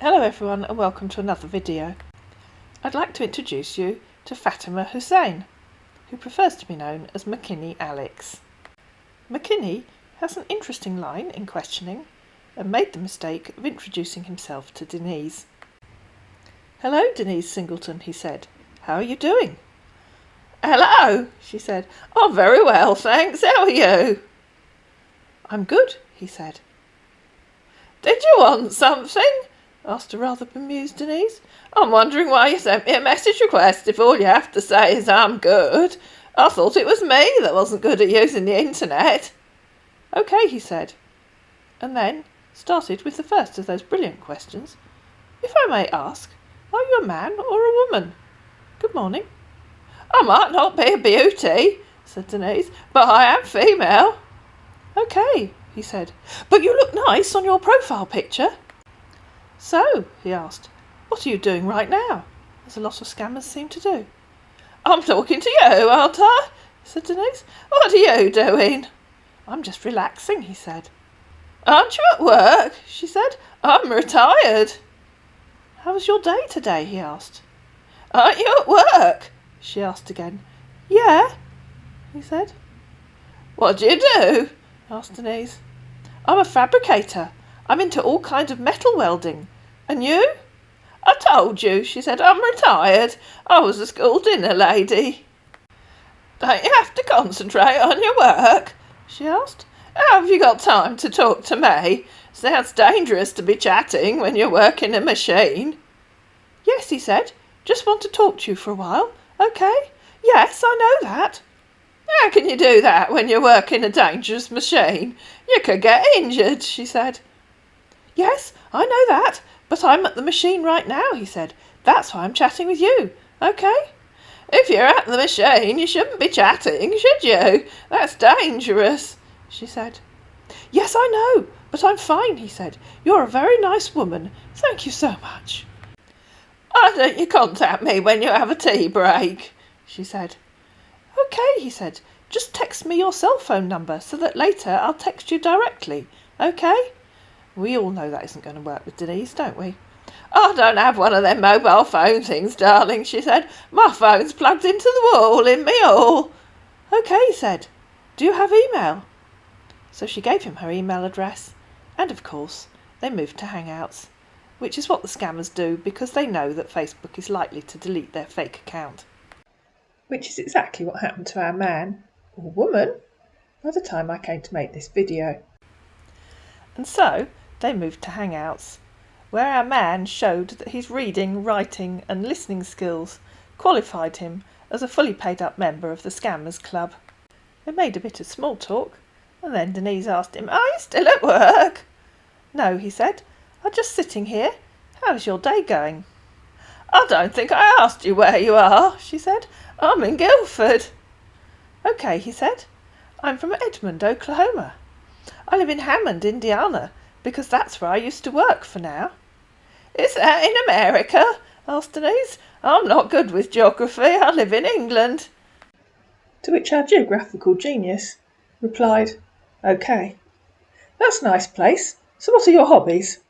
Hello everyone and welcome to another video. I'd like to introduce you to Fatima Hussein, who prefers to be known as Mackinney Alex. Mackinney has an interesting line in questioning and made the mistake of introducing himself to Denise. "Hello, Denise Singleton," he said. "How are you doing?" "Hello," she said. "I'm very well, thanks. How are you?" "I'm good," he said. "Did you want something?" asked a rather bemused Denise. "I'm wondering why you sent me a message request if all you have to say is I'm good. I thought it was me that wasn't good at using the internet." "OK," he said, and then started with the first of those brilliant questions. "If I may ask, are you a man or a woman? Good morning." "I might not be a beauty," said Denise, "but I am female." "OK," he said, "but you look nice on your profile picture." "So," he asked, "what are you doing right now?" as a lot of scammers seem to do. "I'm talking to you, aren't I?" said Denise. "What are you doing?" "I'm just relaxing," he said. "Aren't you at work?" she said. "I'm retired." "How was your day today?" he asked. "Aren't you at work?" she asked again. "Yeah," he said. "What do you do?" asked Denise. "I'm a fabricator. I'm into all kinds of metal welding. And you?" "I told you," she said. "I'm retired. I was a school dinner lady." "Don't you have to concentrate on your work?" she asked. "How have you got time to talk to me? Sounds dangerous to be chatting when you're working a machine." "Yes," he said. "Just want to talk to you for a while. OK. Yes, I know that." "How can you do that when you're working a dangerous machine? You could get injured," she said. "Yes, I know that, but I'm at the machine right now," he said. "That's why I'm chatting with you. OK?" "If you're at the machine, you shouldn't be chatting, should you? That's dangerous," she said. "Yes, I know, but I'm fine," he said. "You're a very nice woman. Thank you so much." "Why don't you contact me when you have a tea break?" she said. "OK," he said. "Just text me your cell phone number so that later I'll text you directly. OK?" We all know that isn't going to work with Denise, don't we? "I don't have one of them mobile phone things, darling," she said. "My phone's plugged into the wall in me hall." "OK," he said. "Do you have email?" So she gave him her email address, and of course they moved to Hangouts, which is what the scammers do because they know that Facebook is likely to delete their fake account. Which is exactly what happened to our man, or woman, by the time I came to make this video. And so they moved to Hangouts, where our man showed that his reading, writing and listening skills qualified him as a fully paid up member of the Scammers Club. They made a bit of small talk, and then Denise asked him, "Are you still at work?" "No," he said. "I'm just sitting here. How's your day going?" "I don't think I asked you where you are," she said. "I'm in Guildford." "OK," he said. "I'm from Edmond, Oklahoma. I live in Hammond, Indiana, because that's where I used to work for now." "Is that in America?" asked Denise. "I'm not good with geography. I live in England." To which our geographical genius replied, "OK. That's a nice place. So what are your hobbies?"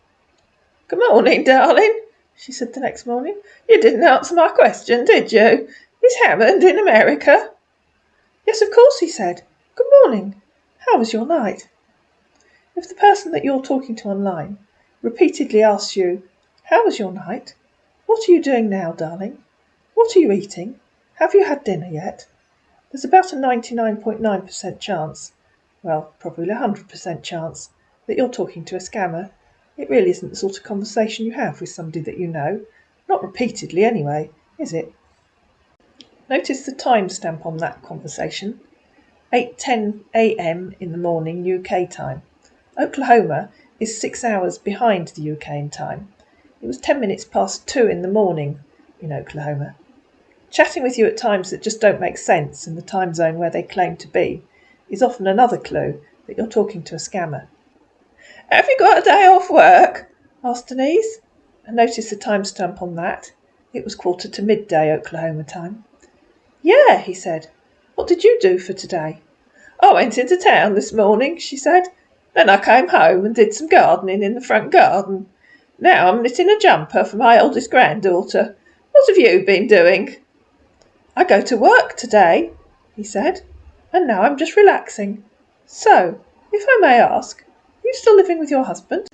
"Good morning, darling," she said the next morning. "You didn't answer my question, did you? Is Hammond in America?" "Yes, of course," he said. "Good morning. How was your night?" If the person that you're talking to online repeatedly asks you, "How was your night? What are you doing now, darling? What are you eating? Have you had dinner yet?" there's about a 99.9% chance, well, probably 100% chance, that you're talking to a scammer. It really isn't the sort of conversation you have with somebody that you know. Not repeatedly anyway, is it? Notice the timestamp on that conversation. 8:10 a.m. in the morning UK time. Oklahoma is 6 hours behind the UK in time. It was 10 minutes past 2 in the morning in Oklahoma. Chatting with you at times that just don't make sense in the time zone where they claim to be is often another clue that you're talking to a scammer. "Have you got a day off work?" asked Denise. And notice the timestamp on that. It was 12:45 Oklahoma time. "Yeah," he said. "What did you do for today?" "I went into town this morning," she said. "Then I came home and did some gardening in the front garden. Now I'm knitting a jumper for my oldest granddaughter. What have you been doing?" "I go to work today," he said, "and now I'm just relaxing. So, if I may ask, are you still living with your husband?"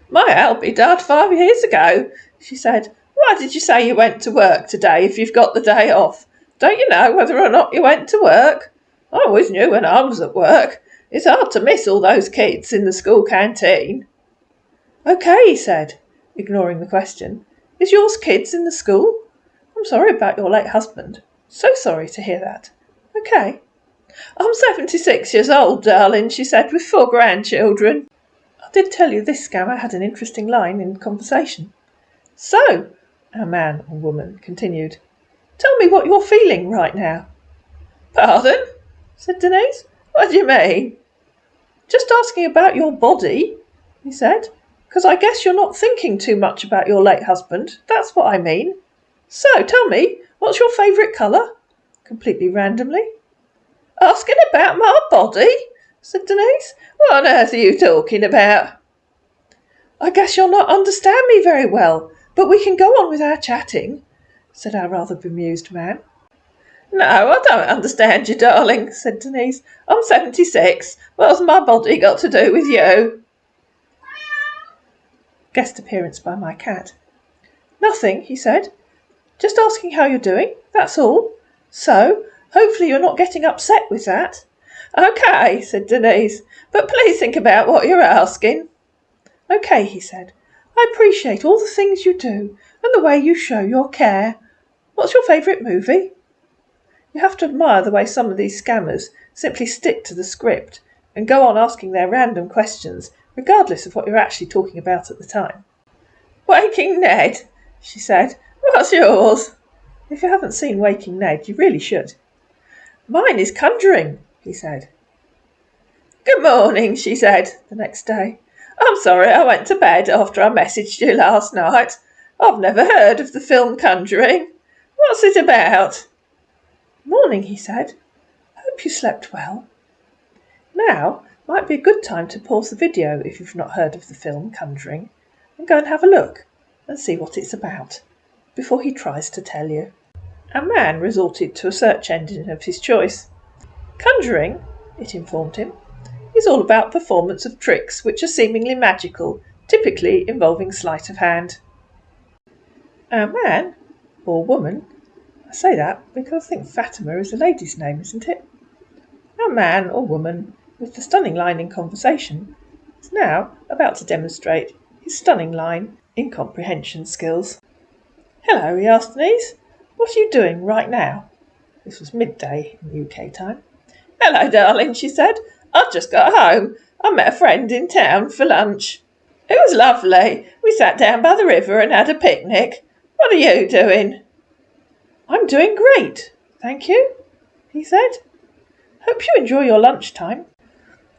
"My Albie died 5 years ago," she said. "Why did you say you went to work today if you've got the day off? Don't you know whether or not you went to work? I always knew when I was at work. It's hard to miss all those kids in the school canteen." "Okay," he said, ignoring the question. "Is yours kids in the school? I'm sorry about your late husband. So sorry to hear that. Okay." "I'm 76 years old, darling," she said, "with 4 grandchildren." I did tell you this scammer had an interesting line in conversation. "So," our man or woman continued, "tell me what you're feeling right now." "Pardon?" said Denise. "What do you mean?" "Just asking about your body," he said, "because I guess you're not thinking too much about your late husband. That's what I mean. So, tell me, what's your favourite colour?" Completely randomly. "Asking about my body?" said Denise. "What on earth are you talking about?" "I guess you'll not understand me very well, but we can go on with our chatting," said our rather bemused man. "No, I don't understand you, darling," said Denise. "I'm 76. What's my body got to do with you?" Guest appearance by my cat. "Nothing," he said. "Just asking how you're doing, that's all. So, hopefully you're not getting upset with that." "Okay," said Denise, "but please think about what you're asking." "Okay," he said. "I appreciate all the things you do and the way you show your care. What's your favourite movie?" You have to admire the way some of these scammers simply stick to the script and go on asking their random questions, regardless of what you're actually talking about at the time. "Waking Ned," she said. "What's yours?" If you haven't seen Waking Ned, you really should. "Mine is Conjuring," he said. "Good morning," she said the next day. "I'm sorry I went to bed after I messaged you last night. I've never heard of the film Conjuring. What's it about?" "Morning," he said. "Hope you slept well. Now might be a good time to pause the video if you've not heard of the film Conjuring and go and have a look and see what it's about before he tries to tell you." Our man resorted to a search engine of his choice. Conjuring, it informed him, is all about performance of tricks which are seemingly magical, typically involving sleight of hand. Our man, or woman, I say that because I think Fatima is a lady's name, isn't it? Our man or woman with the stunning line in conversation is now about to demonstrate his stunning line in comprehension skills. "Hello," he asked Denise. "What are you doing right now?" This was midday in UK time. "Hello, darling," she said. "I've just got home. I met a friend in town for lunch. It was lovely. We sat down by the river and had a picnic. What are you doing?" "I'm doing great, thank you," he said. "Hope you enjoy your lunchtime."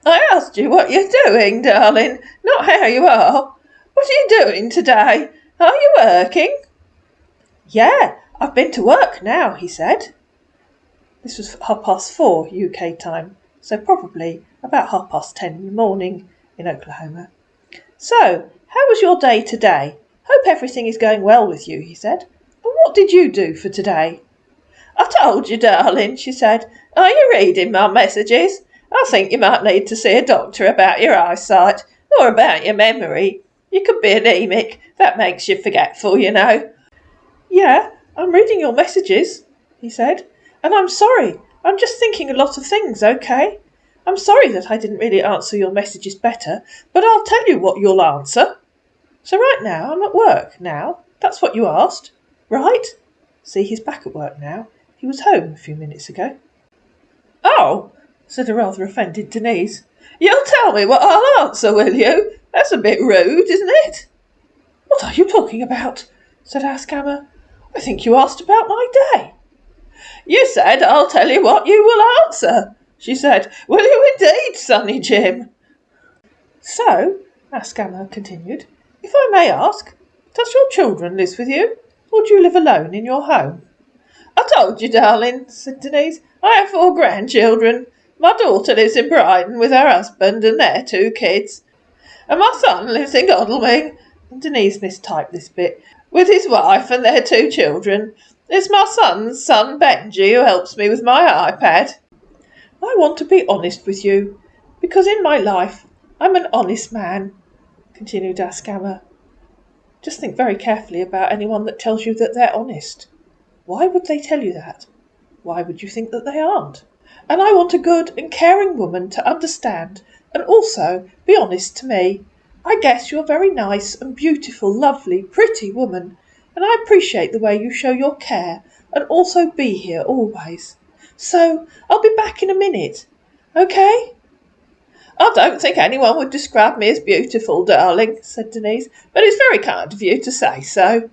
"I asked you what you're doing, darling, not how you are. What are you doing today? Are you working?" "Yeah, I've been to work now," he said. This was 4:30 UK time, so probably about 10:30 in the morning in Oklahoma. "So, how was your day today? Hope everything is going well with you," he said. "And what did you do for today?" "I told you, darling," she said. "Are you reading my messages? I think you might need to see a doctor about your eyesight, or about your memory. You could be anemic. That makes you forgetful, you know." "Yeah, I'm reading your messages," he said. "And I'm sorry. I'm just thinking a lot of things, okay? I'm sorry that I didn't really answer your messages better, but I'll tell you what you'll answer. So right now I'm at work now. That's what you asked, right?" See, he's back at work now. He was home a few minutes ago. "Oh," said a rather offended Denise. "You'll tell me what I'll answer, will you? That's a bit rude, isn't it?" "What are you talking about?" said our scammer. "I think you asked about my day." "You said I'll tell you what you will answer," she said. "Will you indeed, Sonny Jim?" "So," our scammer continued, "if I may ask, does your children live with you, or do you live alone in your home?" "I told you, darling," said Denise. "I have 4 grandchildren. My daughter lives in Brighton with her husband and their 2 kids. And my son lives in Godalming. Denise mistyped this bit. With his wife and their 2 children. It's my son's son Benji who helps me with my iPad. I want to be honest with you, because in my life I'm an honest man, continued our scammer. Just think very carefully about anyone that tells you that they're honest. Why would they tell you that? Why would you think that they aren't? And I want a good and caring woman to understand and also be honest to me. I guess you're a very nice and beautiful, lovely, pretty woman, and I appreciate the way you show your care and also be here always. So I'll be back in a minute, okay? I don't think anyone would describe me as beautiful, darling, said Denise, but it's very kind of you to say so.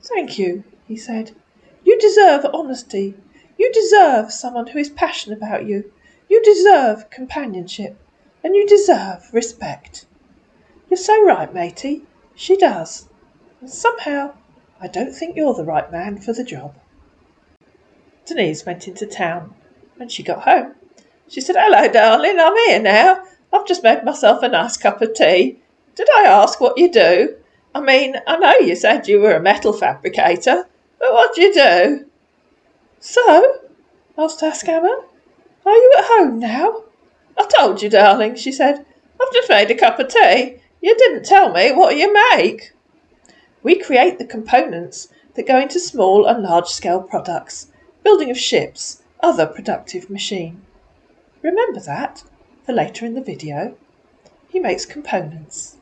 Thank you, he said. You deserve honesty. You deserve someone who is passionate about you. You deserve companionship. And you deserve respect. You're so right, matey. She does. And somehow, I don't think you're the right man for the job. Denise went into town. When she got home, she said, "Hello, darling, I'm here now. I've just made myself a nice cup of tea. Did I ask what you do? I mean, I know you said you were a metal fabricator, but what do you do?" So, asked our scammer, are you at home now? "I told you, darling," she said. "I've just made a cup of tea. You didn't tell me what you make." We create the components that go into small and large-scale products, building of ships, other productive machine. Remember that for later in the video. He makes components.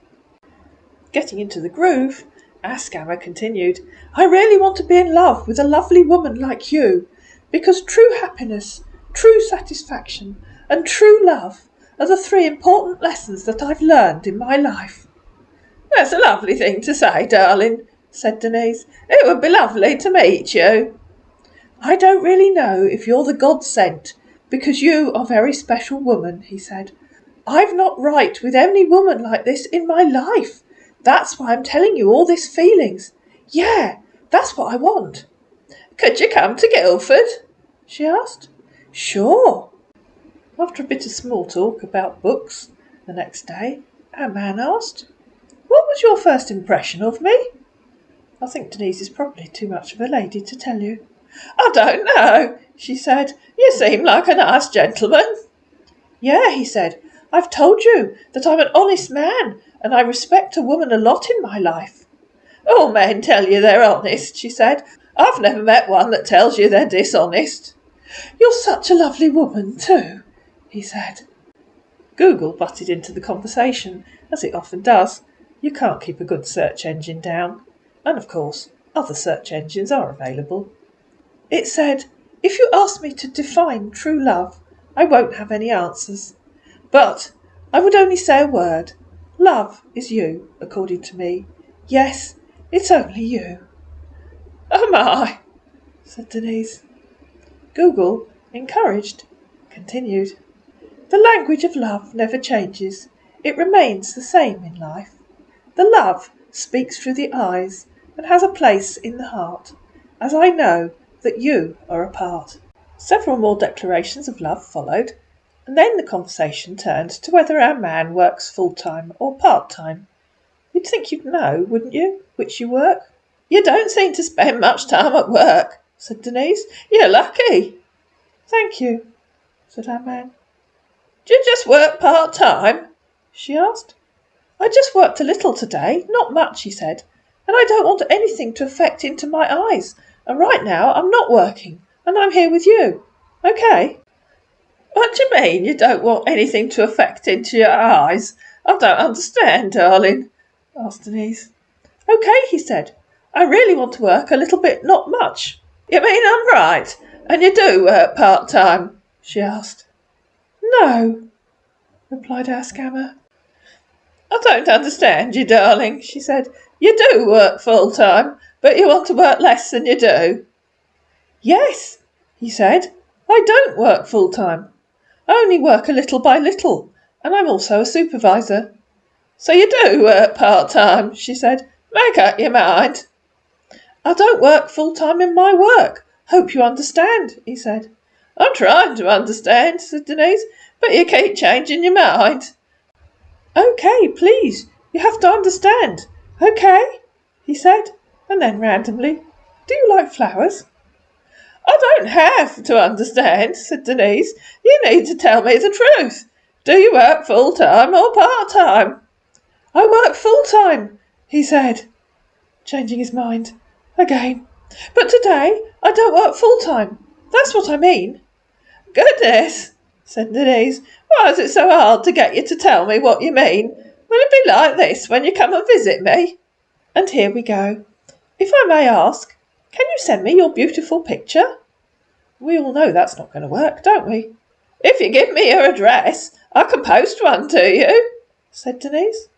Getting into the groove, our scammer continued, I really want to be in love with a lovely woman like you, because true happiness, true satisfaction, and true love are the 3 important lessons that I've learned in my life. That's a lovely thing to say, darling, said Denise. It would be lovely to meet you. I don't really know if you're the God sent, because you are a very special woman, he said. I've not right with any woman like this in my life. That's why I'm telling you all these feelings. Yeah, that's what I want. Could you come to Guildford? She asked. Sure. After a bit of small talk about books the next day, our man asked, What was your first impression of me? I think Denise is probably too much of a lady to tell you. I don't know, she said. You seem like a nice gentleman. Yeah, he said. I've told you that I'm an honest man and I respect a woman a lot in my life. All men tell you they're honest, she said. I've never met one that tells you they're dishonest. You're such a lovely woman too, he said. Google butted into the conversation, as it often does. You can't keep a good search engine down. And of course, other search engines are available. It said, if you ask me to define true love, I won't have any answers. But I would only say a word. Love is you, according to me. Yes, it's only you. Oh my, said Denise. Google, encouraged, continued. The language of love never changes. It remains the same in life. The love speaks through the eyes and has a place in the heart, as I know that you are a part. Several more declarations of love followed, and then the conversation turned to whether our man works full-time or part-time. You'd think you'd know, wouldn't you, which you work? You don't seem to spend much time at work, said Denise. You're lucky. Thank you, said our man. Do you just work part-time? She asked. I just worked a little today, not much, he said, and I don't want anything to affect into my eyes, and right now I'm not working, and I'm here with you. Okay? What do you mean you don't want anything to affect into your eyes? I don't understand, darling, asked Denise. Okay, he said. I really want to work a little bit, not much. You mean I'm right, and you do work part-time? She asked. No, replied our scammer. I don't understand you, darling, she said. You do work full-time, but you want to work less than you do. Yes, he said. I don't work full-time. I only work a little by little, and I'm also a supervisor. So you do work part-time, she said. Make up your mind. I don't work full-time in my work. Hope you understand, he said. I'm trying to understand, said Denise, but you keep changing your mind. Okay, please, you have to understand. Okay, he said, and then randomly, do you like flowers? I don't have to understand, said Denise. You need to tell me the truth. Do you work full-time or part-time? I work full-time, he said, changing his mind again. But today I don't work full-time. That's what I mean. Goodness, said Denise. Why is it so hard to get you to tell me what you mean? Will it be like this when you come and visit me? And here we go. If I may ask, can you send me your beautiful picture? We all know that's not going to work, don't we? If you give me your address, I can post one to you, said Denise.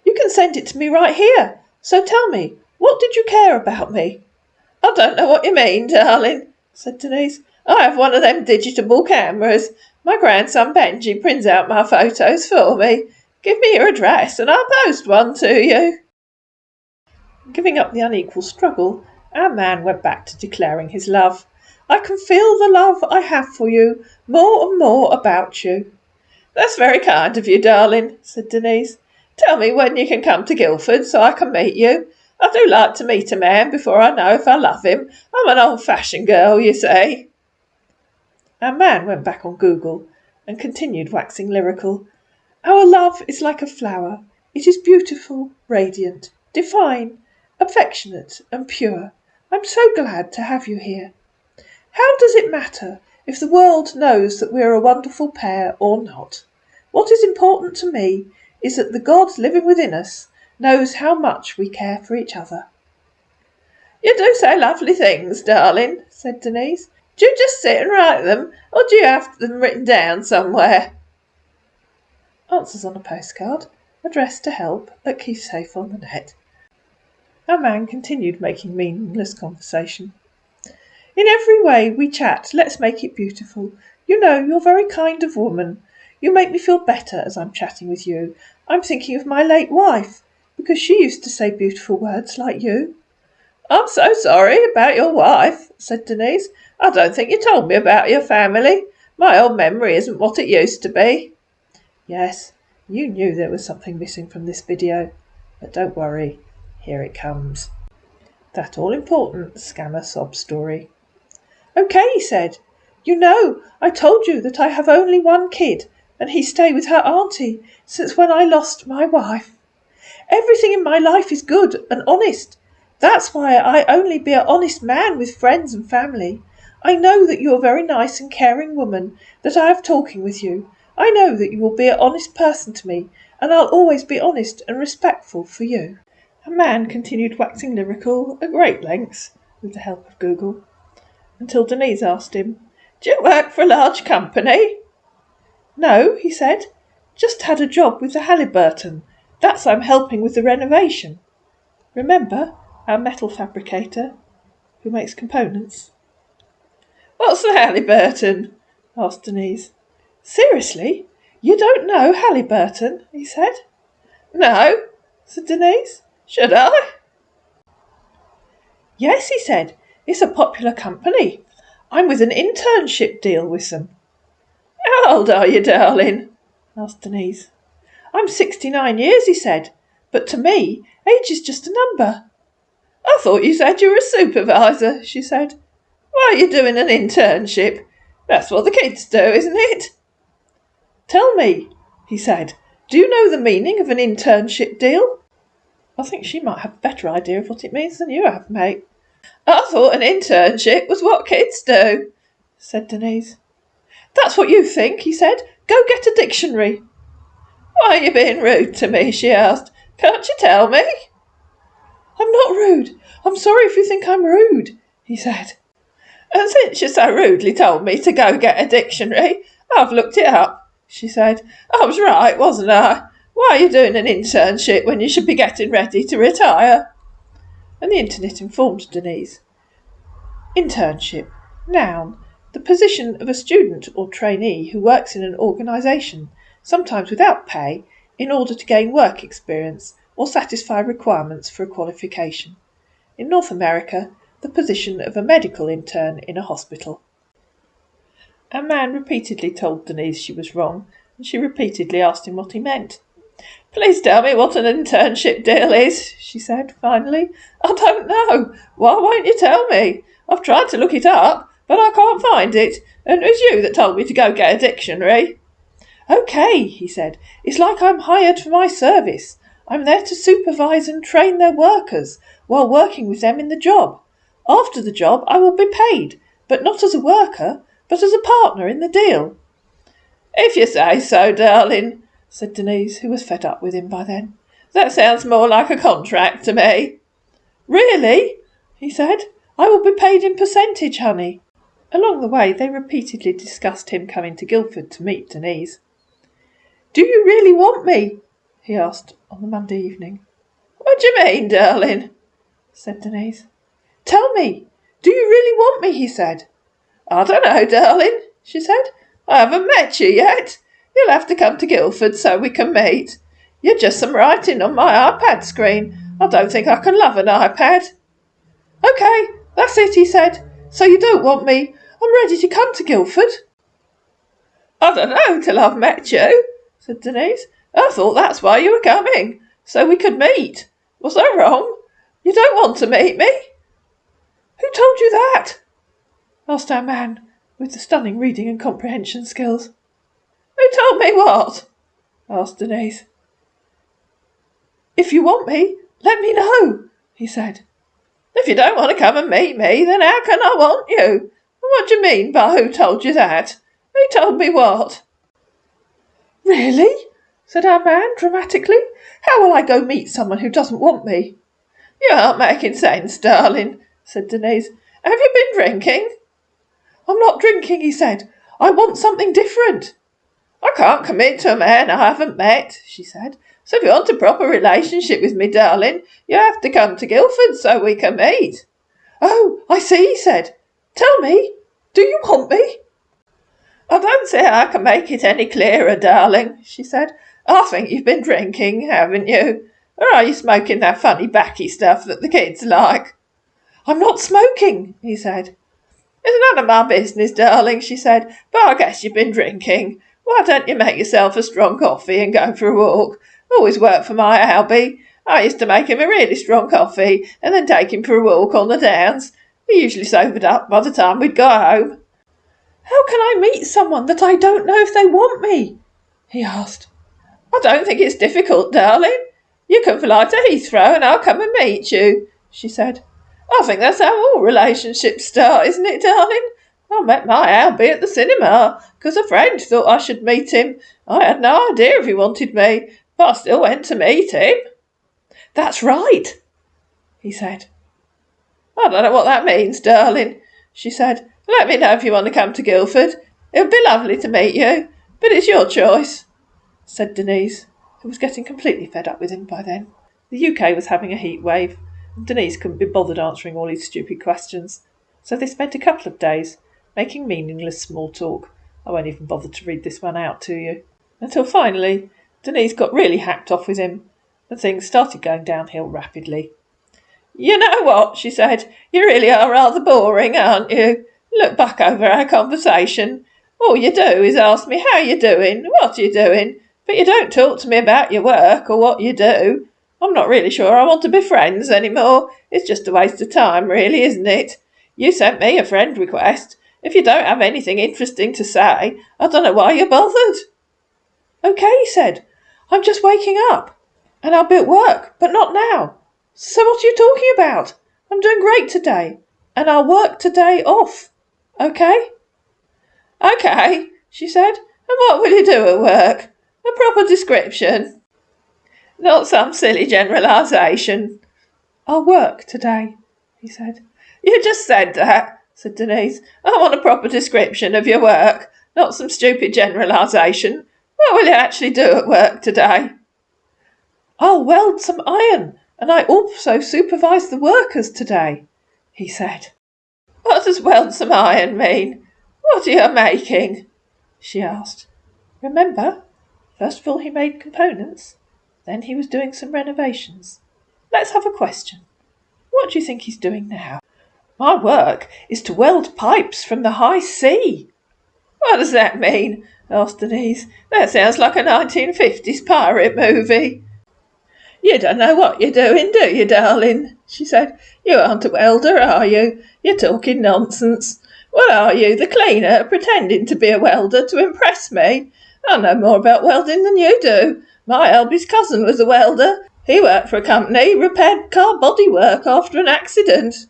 You can send it to me right here. So tell me, what did you care about me? I don't know what you mean, darling, said Denise. I have one of them digitable cameras. My grandson Benji prints out my photos for me. Give me your address and I'll post one to you. Giving up the unequal struggle, our man went back to declaring his love. I can feel the love I have for you, more and more about you. That's very kind of you, darling, said Denise. Tell me when you can come to Guildford so I can meet you. I do like to meet a man before I know if I love him. I'm an old-fashioned girl, you see. Our man went back on Google and continued waxing lyrical. Our love is like a flower. It is beautiful, radiant, divine, affectionate and pure. I'm so glad to have you here. How does it matter if the world knows that we're a wonderful pair or not? What is important to me is that the God living within us knows how much we care for each other. You do say lovely things, darling, said Denise. Do you just sit and write them, or do you have them written down somewhere? Answers on a postcard, addressed to help at Keepsafe on the net. Our man continued making meaningless conversation. In every way we chat, let's make it beautiful. You know, you're very kind of woman. You make me feel better as I'm chatting with you. I'm thinking of my late wife, because she used to say beautiful words like you. I'm so sorry about your wife, said Denise. I don't think you told me about your family. My old memory isn't what it used to be. Yes, you knew there was something missing from this video. But don't worry, here it comes. That all-important scammer sob story. Okay, he said. You know, I told you that I have only one kid, and he stayed with her auntie since when I lost my wife. Everything in my life is good and honest. That's why I only be an honest man with friends and family. I know that you are a very nice and caring woman, that I have talking with you. I know that you will be an honest person to me, and I'll always be honest and respectful for you. A man continued waxing lyrical at great lengths, with the help of Google, until Denise asked him, Do you work for a large company? No, he said. Just had a job with the Halliburton. That's I'm helping with the renovation. Remember our metal fabricator who makes components? What's the Halliburton? Asked Denise. Seriously? You don't know Halliburton? He said. No, said Denise. Should I? Yes, he said. It's a popular company. I'm with an internship deal with them. How old are you, darling? Asked Denise. I'm 69 years, he said. But to me, age is just a number. I thought you said you were a supervisor, she said. Why are you doing an internship? That's what the kids do, isn't it? Tell me, he said, do you know the meaning of an internship deal? I think she might have a better idea of what it means than you have, mate. I thought an internship was what kids do, said Denise. That's what you think, he said. Go get a dictionary. Why are you being rude to me, she asked. Can't you tell me? I'm not rude. I'm sorry if you think I'm rude, he said. And since you so rudely told me to go get a dictionary, I've looked it up, she said. I was right, wasn't I? Why are you doing an internship when you should be getting ready to retire? And the internet informed Denise. Internship. Noun. The position of a student or trainee who works in an organisation, sometimes without pay, in order to gain work experience or satisfy requirements for a qualification. In North America, the position of a medical intern in a hospital. Our man repeatedly told Denise she was wrong, and she repeatedly asked him what he meant. Please tell me what an internship deal is, she said, finally. I don't know. Why won't you tell me? I've tried to look it up, but I can't find it, and it was you that told me to go get a dictionary. Okay, he said. It's like I'm hired for my service. I'm there to supervise and train their workers while working with them in the job. After the job, I will be paid, but not as a worker, but as a partner in the deal. If you say so, darling, said Denise, who was fed up with him by then. That sounds more like a contract to me. Really? He said. I will be paid in percentage, honey. Along the way, they repeatedly discussed him coming to Guildford to meet Denise. Do you really want me? He asked on the Monday evening. What do you mean, darling? Said Denise. Tell me. Do you really want me? He said. I don't know, darling, she said. I haven't met you yet. You'll have to come to Guildford so we can meet. You're just some writing on my iPad screen. I don't think I can love an iPad. Okay, that's it, he said. So you don't want me. I'm ready to come to Guildford. I don't know till I've met you, said Denise. I thought that's why you were coming, so we could meet. Was I wrong? You don't want to meet me? Who told you that? Asked our man, with the stunning reading and comprehension skills. Who told me what? Asked Denise. If you want me, let me know, he said. If you don't want to come and meet me, then how can I want you? What do you mean by who told you that? Who told me what? Really? Said our man dramatically. How will I go meet someone who doesn't want me? You aren't making sense, darling, said Denise. Have you been drinking? I'm not drinking, he said. I want something different. I can't commit to a man I haven't met, she said. So if you want a proper relationship with me, darling, you have to come to Guildford so we can meet. Oh, I see, he said. Tell me, do you want me? I don't see how I can make it any clearer, darling, she said. I think you've been drinking, haven't you? Or are you smoking that funny backy stuff that the kids like? I'm not smoking, he said. It's none of my business, darling, she said, but I guess you've been drinking. Why don't you make yourself a strong coffee and go for a walk? Always worked for my Albie. I used to make him a really strong coffee and then take him for a walk on the downs. He usually sobered up by the time we'd got home. How can I meet someone that I don't know if they want me? He asked. I don't think it's difficult, darling. You can fly to Heathrow and I'll come and meet you, she said. I think that's how all relationships start, isn't it, darling? I met my Albie at the cinema because a friend thought I should meet him. I had no idea if he wanted me, but I still went to meet him. That's right, he said. I don't know what that means, darling, she said. Let me know if you want to come to Guildford. It would be lovely to meet you, but it's your choice, said Denise, who was getting completely fed up with him by then. The UK was having a heat wave, and Denise couldn't be bothered answering all his stupid questions, so they spent a couple of days making meaningless small talk. I won't even bother to read this one out to you. Until finally, Denise got really hacked off with him, and things started going downhill rapidly. You know what, she said, you really are rather boring, aren't you? Look back over our conversation. All you do is ask me how you're doing, what you're doing, but you don't talk to me about your work or what you do. I'm not really sure I want to be friends anymore. It's just a waste of time, really, isn't it? You sent me a friend request. If you don't have anything interesting to say, I don't know why you're bothered. Okay, he said. I'm just waking up, and I'll be at work, but not now. So what are you talking about? I'm doing great today, and I'll work today off. Okay? Okay, she said. And what will you do at work? A proper description. Not some silly generalisation. I'll work today, he said. You just said that, said Denise. I want a proper description of your work, not some stupid generalisation. What will you actually do at work today? I'll weld some iron, and I also supervise the workers today, he said. What does weld some iron mean? What are you making? She asked. Remember, first of all he made components, then he was doing some renovations. Let's have a question. What do you think he's doing now? My work is to weld pipes from the high sea. What does that mean? Asked Denise. That sounds like a 1950s pirate movie. "You don't know what you're doing, do you, darling?" she said. "You aren't a welder, are you? You're talking nonsense. What are you, the cleaner, pretending to be a welder to impress me? I know more about welding than you do. My eldest cousin was a welder. He worked for a company, repaired car bodywork after an accident."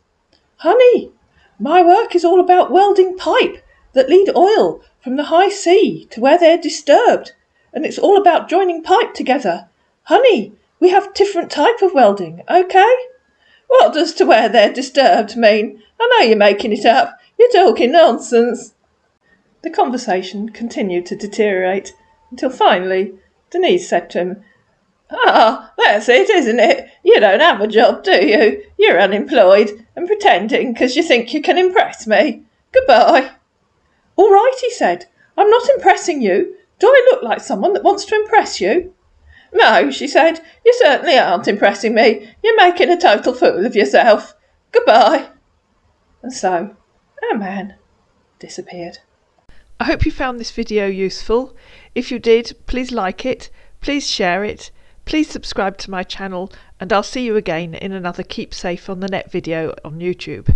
"Honey, my work is all about welding pipe that lead oil from the high sea to where they're disturbed, and it's all about joining pipe together. Honey, we have different type of welding, okay?" "What does to where they're disturbed mean? I know you're making it up. You're talking nonsense." The conversation continued to deteriorate until finally Denise said to him, "Ah, that's it, isn't it? You don't have a job, do you? You're unemployed and pretending because you think you can impress me. Goodbye." "All right," he said. "I'm not impressing you. Do I look like someone that wants to impress you?" "No," she said. "You certainly aren't impressing me. You're making a total fool of yourself. Goodbye." And so our man disappeared. I hope you found this video useful. If you did, please like it, please share it, please subscribe to my channel, and I'll see you again in another Keep Safe on the Net video on YouTube.